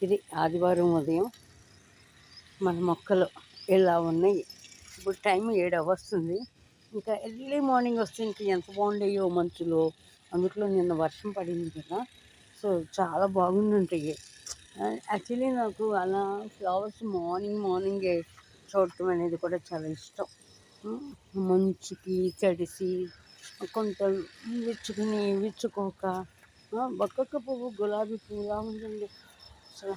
ఇది ఆదివారం ఉదయం మన మొక్కలు ఇలా ఉన్నాయి. ఇప్పుడు టైం 7 వస్తుంది. ఇంకా ఎర్లీ మార్నింగ్ వస్తే ఇంకా ఎంత బాగుండేయో మంచులో. అందులో నిన్న వర్షం పడింది కదా, సో చాలా బాగుండుంటాయి. యాక్చువల్లీ నాకు అలా ఫ్లవర్స్ మార్నింగే చూడటం అనేది కూడా చాలా ఇష్టం. మంచుకి తడిసి కొంత విచ్చుకుని విచ్చుకోక ఒక్కొక్క పువ్వు గులాబీ పువ్వులా ఉంటుంది అసలు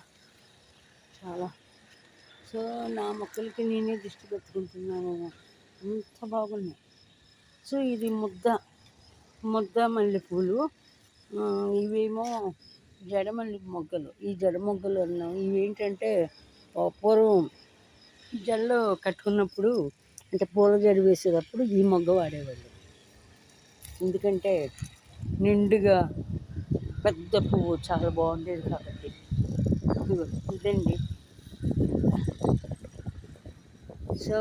చాలా. సో నా మొక్కలకి నేనే దిష్టి పెట్టుకుంటున్నాను, అంత బాగున్నాయి. సో ఇది ముద్ద మల్లెపూలు. ఇవేమో జడమల్లి మొగ్గలు. ఈ జడ మొగ్గలు అన్నాం. ఇవేంటంటే పూర్వం జడలో కట్టుకున్నప్పుడు, అంటే పూల జడ వేసేటప్పుడు ఈ మొగ్గ వాడేవాళ్ళు. ఎందుకంటే నిండుగా పెద్ద పువ్వు చాలా బాగుండేది కాబట్టి. ఇదండి. సో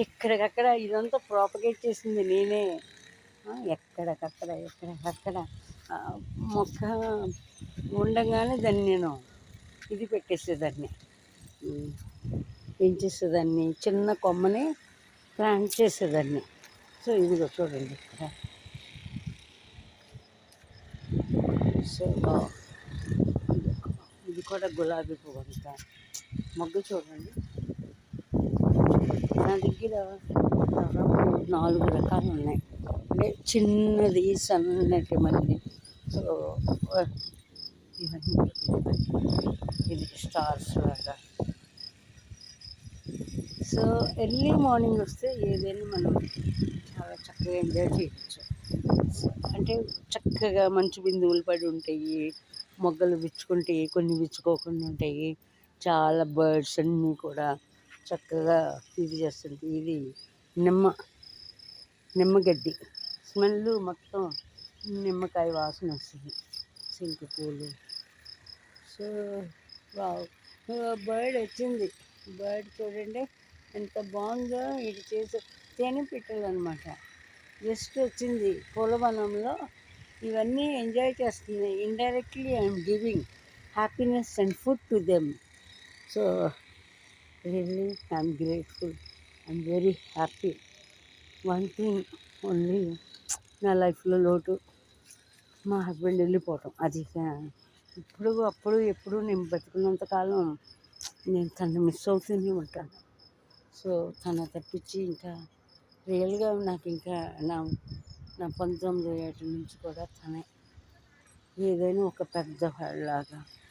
ఎక్కడికక్కడ ఇదంతా ప్రాపగేట్ చేసింది నేనే. ఎక్కడికక్కడ మొక్క ఉండగానే దాన్ని నేను ఇది పెట్టేసేదాన్ని, పెంచేసేదాన్ని. చిన్న కొమ్మని ప్లాంట్ చేసేదాన్ని. సో ఇదిగో చూడండి ఇక్కడ. సో ఇది కూడా గులాబీ పువ్వు అంతా మొగ్గు చూడండి. నా దగ్గర దాదాపు 4 రకాలు ఉన్నాయి. అంటే చిన్నది, సన్నటి మళ్ళీ. సో ఇవన్నీ ఇది స్టార్స్ లాగా. సో ఎర్లీ మార్నింగ్ వస్తే ఏదైనా మనం చాలా చక్కగా ఎంజాయ్ చేయొచ్చు. అంటే చక్కగా మంచు బిందువులు పడి ఉంటాయి, మొగ్గలు విచ్చుకుంటాయి, కొన్ని విచ్చుకోకుండా ఉంటాయి. చాలా బర్డ్స్ అన్నీ కూడా చక్కగా ఇది చేస్తుంటాయి. ఇది నిమ్మగడ్డి స్మెల్ మొత్తం నిమ్మకాయ వాసన వస్తుంది. సింకు పూలు. సో బర్డ్ వచ్చింది. బర్డ్ చూడండి ఎంత బాగుందో. ఇది చేసే తేనెపిట్టలు అనమాట. జస్ట్ వచ్చింది పూలవనంలో. ఇవన్నీ ఎంజాయ్ చేస్తుంది. Indirectly I'm giving happiness and food to them. So really I'm grateful, I'm very happy. One thing only నా లైఫ్లో లోటు, మా హస్బెండ్ వెళ్ళిపోవటం. అది అప్పుడు ఎప్పుడు నేను బతుకున్నంతకాలం నేను తనని మిస్ అవుతూనే ఉంటాను. సో తన తప్పించి ఇంకా రియల్గా నాకు ఇంకా నా 19 ఏట నుంచి కూడా తనే ఏదైనా ఒక పెద్ద వాళ్ళలాగా